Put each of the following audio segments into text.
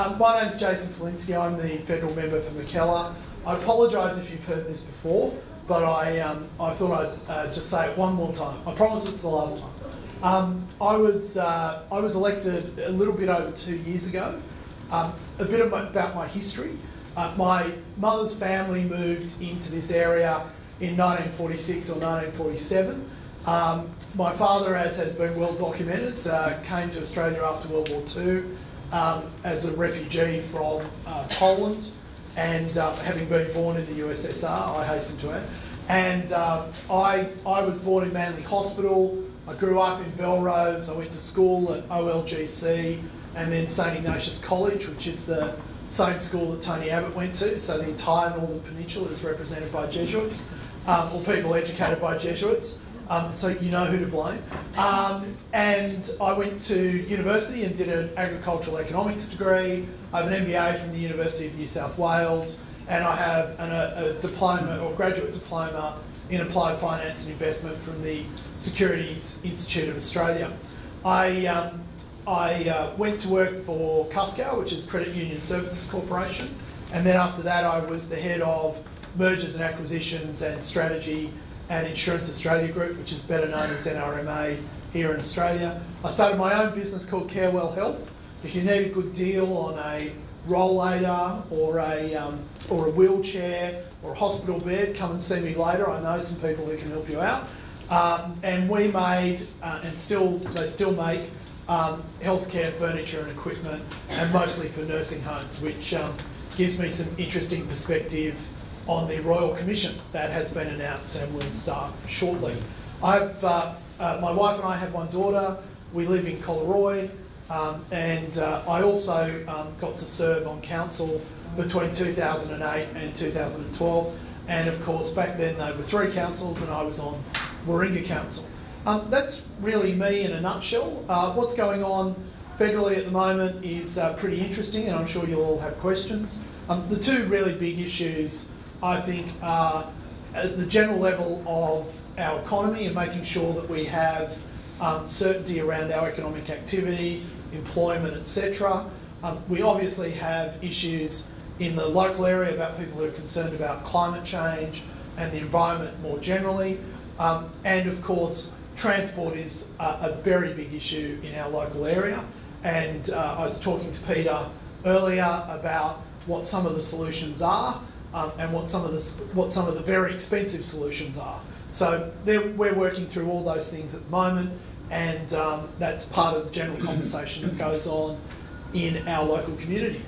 My name's Jason Falinski. I'm the federal member for Mackellar. I apologise if you've heard this before, but I thought I'd just say it one more time. I promise it's the last time. I was elected a little bit over 2 years ago. A bit about my history. My mother's family moved into this area in 1946 or 1947. My father, as has been well documented, came to Australia after World War II as a refugee from Poland, and having been born in the USSR, I hasten to add. And I was born in Manly Hospital. I grew up in Belrose. I went to school at OLGC and then St Ignatius College, which is the same school that Tony Abbott went to. So the entire Northern Peninsula is represented by Jesuits, or people educated by Jesuits. So you know who to blame. And I went to university and did an agricultural economics degree. I have an MBA from the University of New South Wales, and I have a diploma or graduate diploma in applied finance and investment from the Securities Institute of Australia. I went to work for Cusco, which is Credit Union Services Corporation, and then after that I was the head of mergers and acquisitions and strategy and Insurance Australia Group, which is better known as NRMA here in Australia. I started my own business called Carewell Health. If you need a good deal on a rollator or a wheelchair or a hospital bed, come and see me later. I know some people who can help you out. And we made, and they still make, healthcare furniture and equipment, and mostly for nursing homes, which gives me some interesting perspective on the Royal Commission that has been announced and will start shortly. My wife and I have one daughter. We live in Collaroy, and I also got to serve on council between 2008 and 2012. And of course, back then there were 3 councils and I was on Warringah Council. That's really me in a nutshell. What's going on federally at the moment is pretty interesting, and I'm sure you'll all have questions. The 2 really big issues, I think, are at the general level of our economy and making sure that we have certainty around our economic activity, employment, etc. We obviously have issues in the local area about people who are concerned about climate change and the environment more generally. And of course, transport is a very big issue in our local area. And I was talking to Peter earlier about what some of the solutions are, and what some of the very expensive solutions are. So we're working through all those things at the moment, and that's part of the general conversation that goes on in our local community.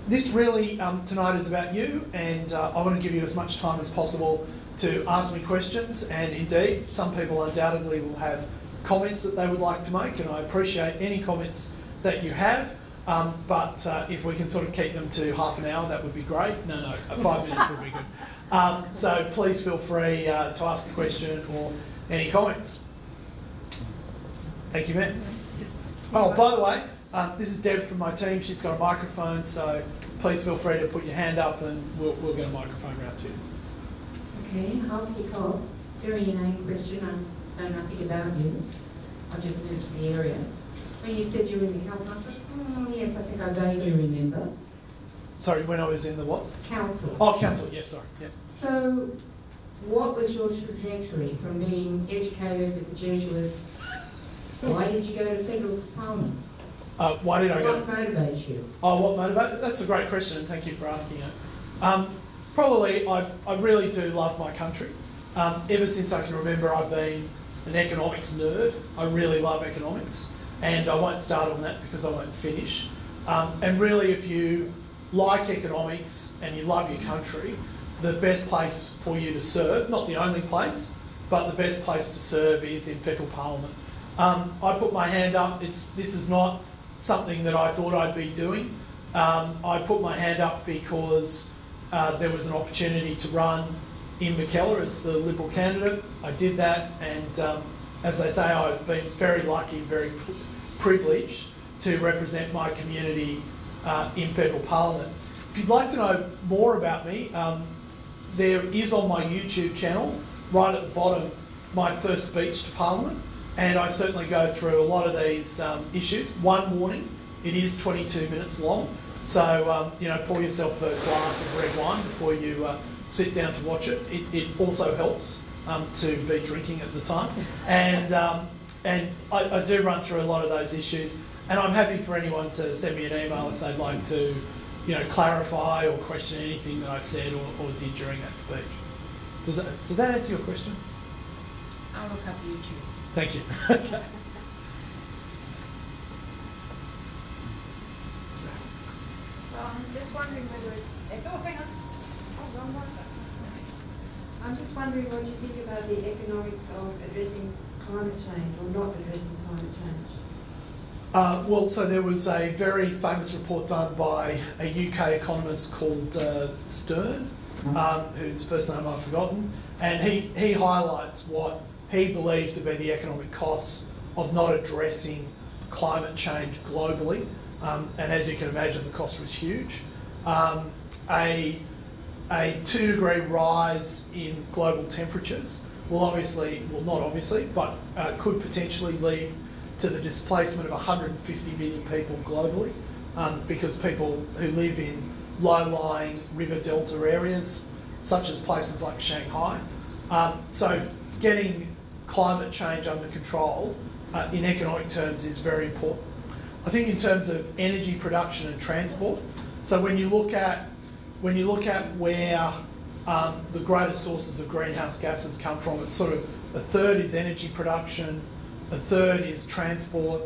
This really tonight is about you, and I want to give you as much time as possible to ask me questions, and indeed some people undoubtedly will have comments that they would like to make, and I appreciate any comments that you have. But if we can sort of keep them to half an hour, that would be great. No, 5 minutes would be good. So please feel free to ask a question or any comments. Thank you, Matt. Oh, by the way, this is Deb from my team. She's got a microphone, so please feel free to put your hand up and we'll get a microphone round to you. Okay, I'll kick off. Very inane question. I know nothing about you. I just moved to the area. When you said you were in the council, I said, yes, I think I vaguely remember. Sorry, when I was in the what? Council. Oh, council, yes, sorry. Yep. So, what was your trajectory from being educated with the Jesuits? Why did you go to federal parliament? Why did I go? What motivates you? Oh, what motivates? That's a great question, and thank you for asking it. Probably, I really do love my country. Ever since I can remember, I've been an economics nerd. I really love economics. And I won't start on that because I won't finish. And really, if you like economics and you love your country, the best place for you to serve, not the only place, but the best place to serve is in federal parliament. I put my hand up. This is not something that I thought I'd be doing. I put my hand up because there was an opportunity to run in Mackellar as the Liberal candidate. I did that, and as they say, I've been very lucky, very privileged to represent my community in federal parliament. If you'd like to know more about me, there is on my YouTube channel, right at the bottom, my first speech to Parliament, and I certainly go through a lot of these issues. One warning, It is 22 minutes long, so you know, pour yourself a glass of red wine before you sit down to watch it. It also helps to be drinking at the time, and I do run through a lot of those issues, and I'm happy for anyone to send me an email if they'd like to, you know, clarify or question anything that I said or did during that speech. Does that answer your question? I'll look up YouTube. Thank you. Okay. Well, I'm just wondering whether it's... Oh, hang on. Oh, wrong one. I'm just wondering what you think about the economics of addressing climate change or not addressing climate change. Well, so there was a very famous report done by a UK economist called Stern, whose first name I've forgotten, and he highlights what he believed to be the economic costs of not addressing climate change globally. And as you can imagine, the cost was huge. A 2-degree rise in global temperatures will not obviously, but could potentially lead to the displacement of 150 million people globally, because people who live in low-lying river delta areas, such as places like Shanghai. So getting climate change under control in economic terms is very important. I think in terms of energy production and transport, so when you look at where the greatest sources of greenhouse gases come from, it's sort of a third is energy production, a third is transport,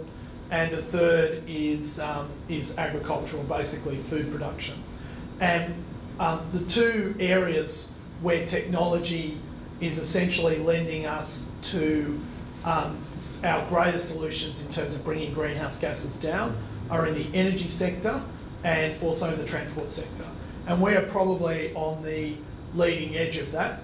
and a third is agricultural, basically food production. And the two areas where technology is essentially lending us to our greatest solutions in terms of bringing greenhouse gases down are in the energy sector and also in the transport sector. And we're probably on the leading edge of that.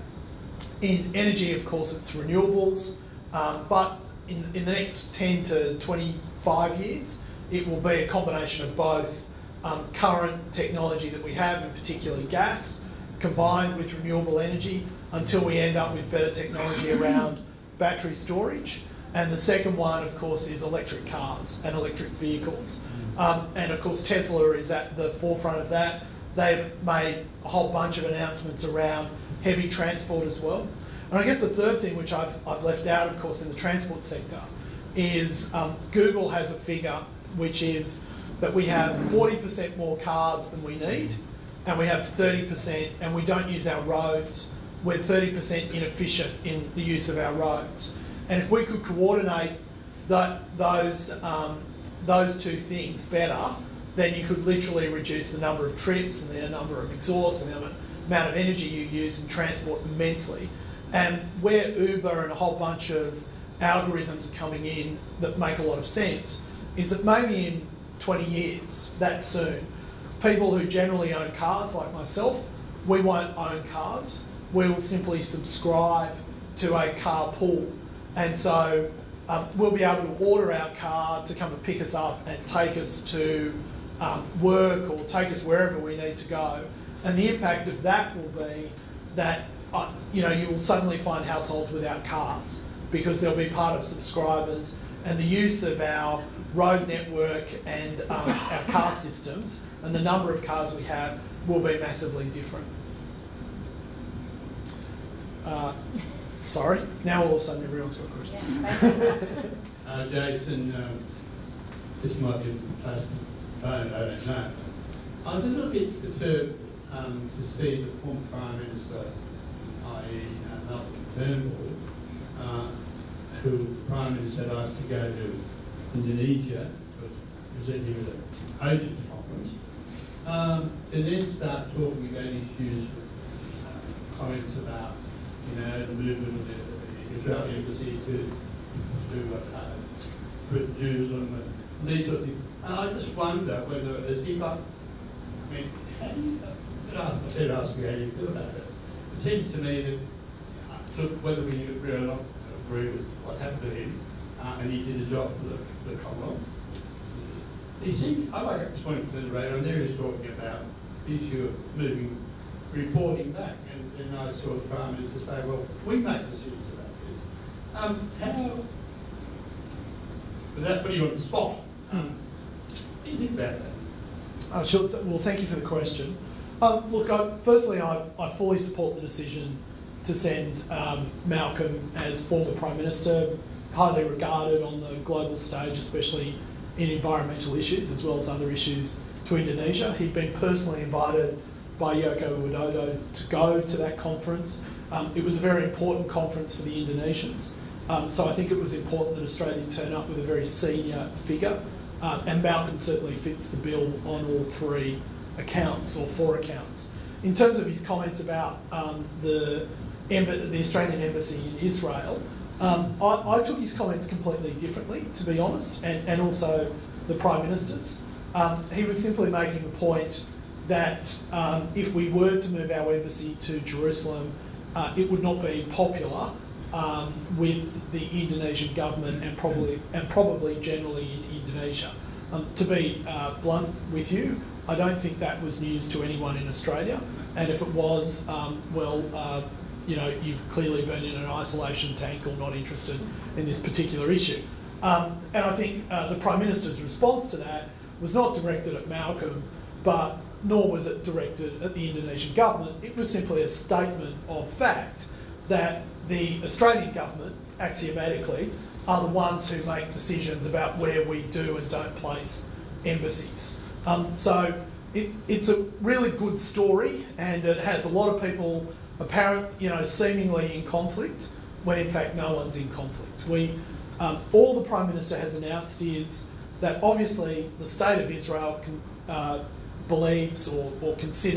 In energy, of course, it's renewables, but in the next 10 to 25 years, it will be a combination of both current technology that we have, and particularly gas, combined with renewable energy, until we end up with better technology around battery storage. And the second one, of course, is electric cars and electric vehicles. And of course, Tesla is at the forefront of that. They've made a whole bunch of announcements around heavy transport as well. And I guess the third thing, which I've left out, of course, in the transport sector, is Google has a figure which is that we have 40% more cars than we need, and we have 30%, and we don't use our roads. We're 30% inefficient in the use of our roads. And if we could coordinate those two things better, then you could literally reduce the number of trips and the number of exhausts and the amount of energy you use in transport immensely. And where Uber and a whole bunch of algorithms are coming in that make a lot of sense is that maybe in 20 years, that soon, people who generally own cars, like myself, we won't own cars. We will simply subscribe to a car pool. And so we'll be able to order our car to come and pick us up and take us to work or take us wherever we need to go. And the impact of that will be that you will suddenly find households without cars, because they'll be part of subscribers, and the use of our road network and our car systems and the number of cars we have will be massively different. Sorry, now all of a sudden everyone's got a question. Jason, this might be close to phone, I don't know. I was a little bit perturbed to see the former Prime Minister, i.e. Malcolm Turnbull, who the Prime Minister had asked to go to Indonesia, presenting at an OGES conference, to then start talking about issues, comments about the movement of the Israeli embassy to Jerusalem and these sort of things. And I just wonder whether, as he got, how do you, I better ask you how you feel about it. It seems to me that, whether we agree or not agree with what happened to him, and he did a job for the Commonwealth, he seemed, I like this point to the radio, and there he's talking about the issue of reporting back. And I saw the Prime Minister say, well, we make decisions about this. Without putting you on the spot, do you think about that? Sure. Well, thank you for the question. Look, firstly, I fully support the decision to send Malcolm as former Prime Minister, highly regarded on the global stage, especially in environmental issues as well as other issues, to Indonesia. He'd been personally invited by Joko Widodo to go to that conference. It was a very important conference for the Indonesians. So I think it was important that Australia turn up with a very senior figure. And Malcolm certainly fits the bill on all three accounts, or four accounts. In terms of his comments about the Australian Embassy in Israel, I took his comments completely differently, to be honest, and also the Prime Minister's. He was simply making the point that if we were to move our embassy to Jerusalem, it would not be popular with the Indonesian government and probably generally in Indonesia. To be blunt with you, I don't think that was news to anyone in Australia, and if it was, you know, you've clearly been in an isolation tank or not interested in this particular issue. And I think the Prime Minister's response to that was not directed at Malcolm, but nor was it directed at the Indonesian government. It was simply a statement of fact that the Australian government, axiomatically, are the ones who make decisions about where we do and don't place embassies. So it's a really good story, and it has a lot of people seemingly in conflict, when in fact no one's in conflict. All the Prime Minister has announced is that obviously the State of Israel believes or considers